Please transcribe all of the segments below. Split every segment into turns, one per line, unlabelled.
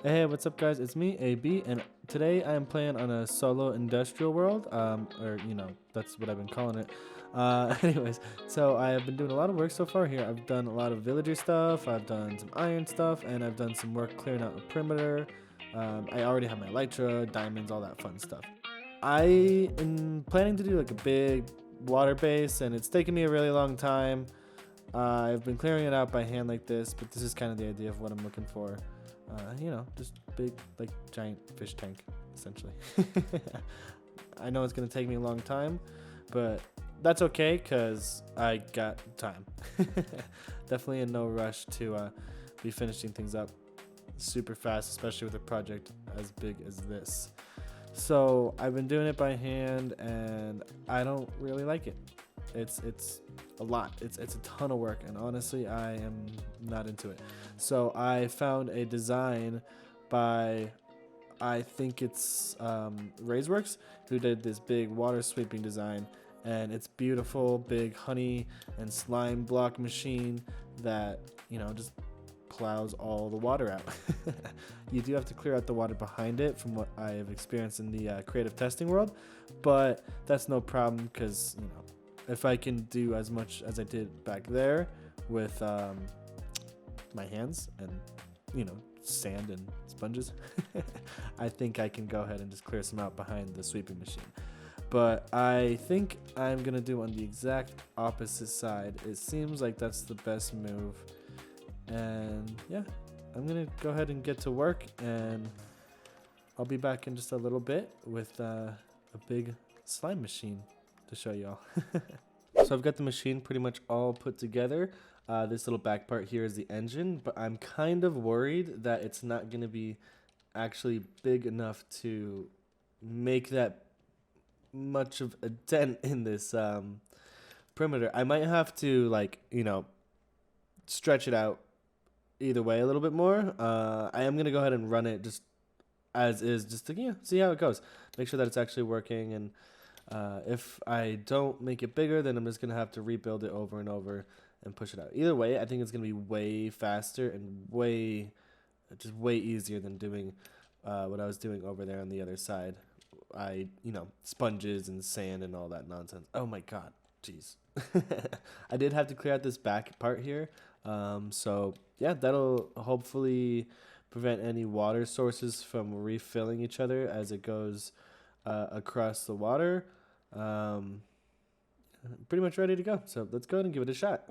Hey, what's up, guys? It's me, AB, and today I am playing on a solo industrial world, or that's what I've been calling it. Anyways, so I have been doing a lot of work so far here. I've done a lot of villager stuff, I've done some iron stuff, and I've done some work clearing out the perimeter. I already have my elytra, diamonds, all that fun stuff. I am planning to do like a big water base, and it's taken me a really long time. I've been clearing it out by hand like this, but this is kind of the idea of what I'm looking for. Just big, like giant fish tank, essentially. I know it's gonna take me a long time, but that's okay because I got time. Definitely in no rush to be finishing things up super fast, especially with a project as big as this. So I've been doing it by hand, and I don't really like it. It's a lot. It's a ton of work, and honestly, I am not into it. So I found a design by, I think it's Raiseworks, who did this big water sweeping design, and it's beautiful, big honey and slime block machine that just plows all the water out. You do have to clear out the water behind it, from what I have experienced in the creative testing world, but that's no problem because if I can do as much as I did back there with my hands and sand and sponges, I think I can go ahead and just clear some out behind the sweeping machine. But I think I'm gonna do on the exact opposite side. It seems like that's the best move, and yeah, I'm gonna go ahead and get to work, and I'll be back in just a little bit with a big slime machine to show y'all. So I've got the machine pretty much all put together. This little back part here is the engine, but I'm kind of worried that it's not going to be actually big enough to make that much of a dent in this perimeter. I might have to stretch it out either way a little bit more. I am going to go ahead and run it just as is, just to see how it goes. Make sure that it's actually working, and if I don't make it bigger, then I'm just going to have to rebuild it over and over and push it out. Either way, I think it's going to be way faster and way easier than doing what I was doing over there on the other side. Sponges and sand and all that nonsense. Oh my god, jeez. I did have to clear out this back part here. So yeah, that'll hopefully prevent any water sources from refilling each other as it goes across the water. Pretty much ready to go. So let's go ahead and give it a shot.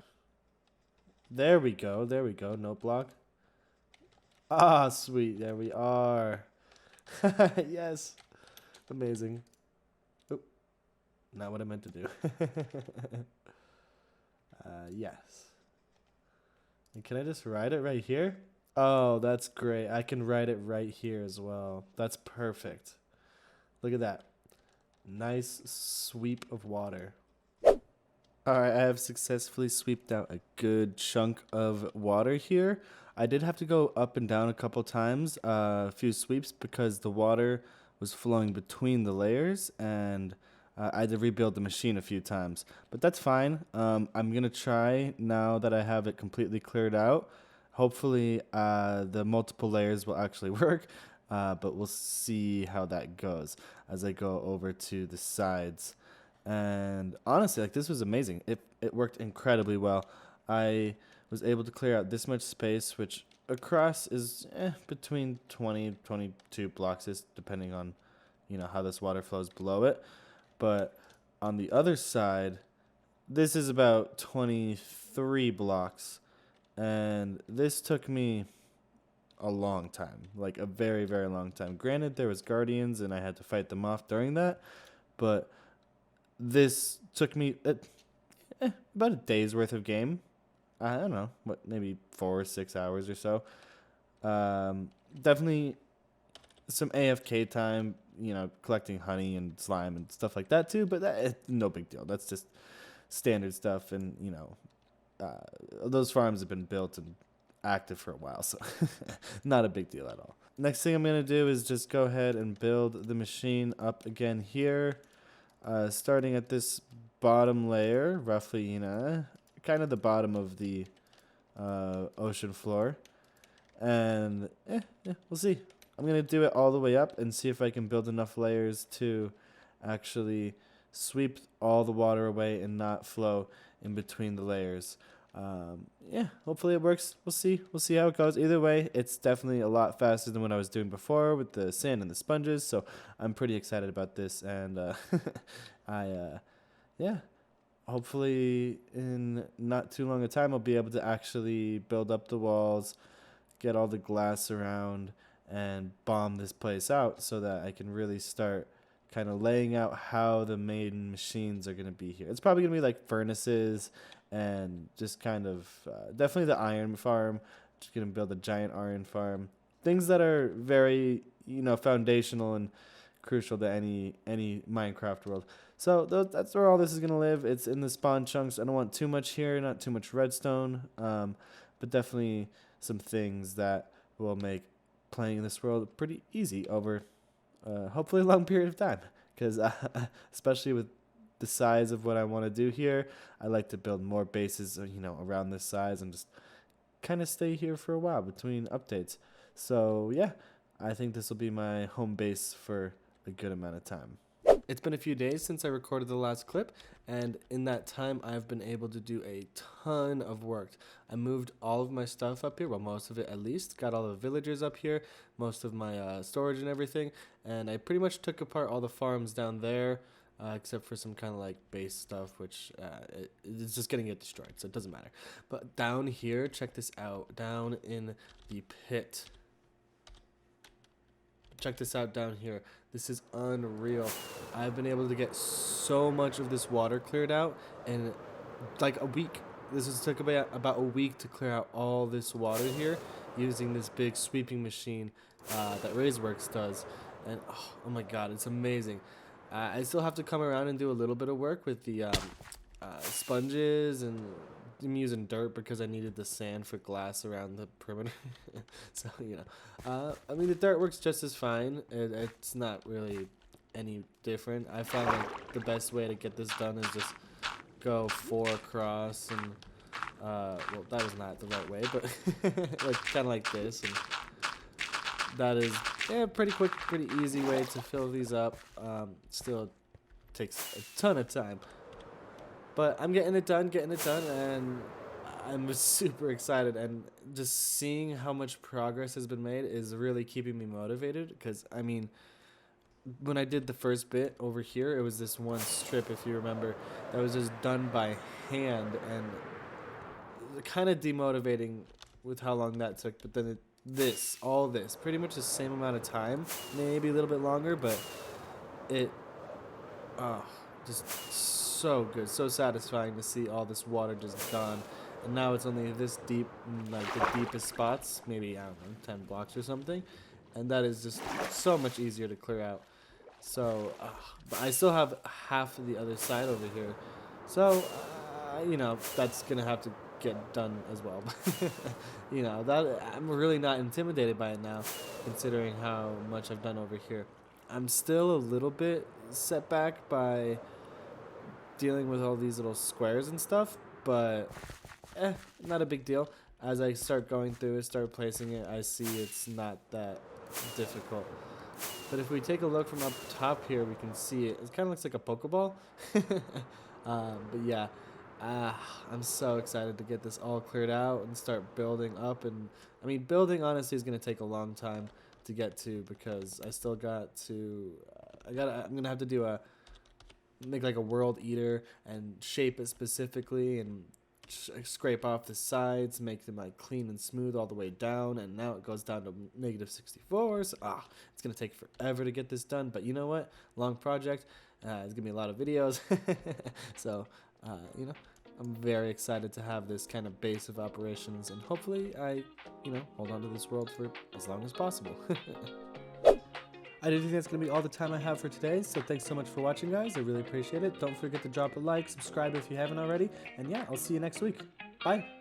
There we go. There we go. Note block. Ah, sweet. There we are. Yes. Amazing. Oop. Not what I meant to do. Yes. And can I just write it right here? Oh, that's great. I can write it right here as well. That's perfect. Look at that. Nice sweep of water. Alright, I have successfully sweeped out a good chunk of water here. I did have to go up and down a couple times, a few sweeps, because the water was flowing between the layers, and I had to rebuild the machine a few times. But that's fine. I'm going to try, now that I have it completely cleared out. Hopefully the multiple layers will actually work, but we'll see how that goes as I go over to the sides. And honestly, this was amazing. It worked incredibly well. I was able to clear out this much space, which across is between 20 22 blocks, depending on how this water flows below it. But on the other side, this is about 23 blocks, and this took me a long time, like a very, very long time. Granted, there was guardians, and I had to fight them off during that, but this took me about a day's worth of game. I don't know, maybe 4 or 6 hours or so. Definitely some AFK time, collecting honey and slime and stuff like that too, but no big deal. That's just standard stuff, and those farms have been built and active for a while, so not a big deal at all. Next thing I'm going to do is just go ahead and build the machine up again here. Starting at this bottom layer, roughly, kind of the bottom of the ocean floor. And we'll see. I'm going to do it all the way up and see if I can build enough layers to actually sweep all the water away and not flow in between the layers. Yeah, hopefully it works. We'll see. We'll see how it goes. Either way, it's definitely a lot faster than what I was doing before with the sand and the sponges. So I'm pretty excited about this. And yeah, hopefully in not too long a time, I'll be able to actually build up the walls, get all the glass around, and bomb this place out so that I can really start kind of laying out how the main machines are going to be here. It's probably going to be like furnaces and just kind of definitely the iron farm. Just going to build a giant iron farm. Things that are very, foundational and crucial to any Minecraft world. So that's where all this is going to live. It's in the spawn chunks. I don't want too much here, not too much redstone, but definitely some things that will make playing in this world pretty easy over hopefully a long period of time, because especially with the size of what I want to do here, I like to build more bases around this size and just kind of stay here for a while between updates. So yeah, I think this will be my home base for a good amount of time. It's been a few days since I recorded the last clip, and in that time I've been able to do a ton of work. I moved all of my stuff up here, well, most of it at least, got all the villagers up here, most of my storage and everything, and I pretty much took apart all the farms down there, except for some kind of like base stuff, which it's just gonna get destroyed, so it doesn't matter. But down here, check this out, down in the pit. Check this out down here. This is unreal. I've been able to get so much of this water cleared out in like a week. Took about a week to clear out all this water here using this big sweeping machine that RaiseWorks does. And oh my god, it's amazing. I still have to come around and do a little bit of work with the sponges, and I'm using dirt because I needed the sand for glass around the perimeter. So, I mean, the dirt works just as fine. It's not really any different. I found like the best way to get this done is just go 4 across, and well, that was not the right way, but like kind of like this, and that is pretty quick, pretty easy way to fill these up. Still takes a ton of time. But I'm getting it done, and I'm super excited. And just seeing how much progress has been made is really keeping me motivated. Because, I mean, when I did the first bit over here, it was this one strip, if you remember, that was just done by hand. And kind of demotivating with how long that took. But then all this, pretty much the same amount of time, maybe a little bit longer, but it, just so good, so satisfying to see all this water just gone. And now it's only this deep, like the deepest spots, maybe, I don't know, 10 blocks or something. And that is just so much easier to clear out. So, but I still have half of the other side over here. So, that's going to have to get done as well. That I'm really not intimidated by it now, considering how much I've done over here. I'm still a little bit set back by dealing with all these little squares and stuff, but not a big deal. As I start going through it, start placing it, I see it's not that difficult. But if we take a look from up top here, we can see it. It kind of looks like a Pokeball. But yeah, I'm so excited to get this all cleared out and start building up. And I mean, building honestly is going to take a long time to get to, because I still got to, I'm going to have to make like a world eater and shape it specifically and scrape off the sides, make them like clean and smooth all the way down. And now it goes down to -64. So it's gonna take forever to get this done, but you know what, long project. It's gonna be a lot of videos. So I'm very excited to have this kind of base of operations, and hopefully I hold on to this world for as long as possible. I do think that's going to be all the time I have for today, so thanks so much for watching, guys. I really appreciate it. Don't forget to drop a like, subscribe if you haven't already, and yeah, I'll see you next week. Bye!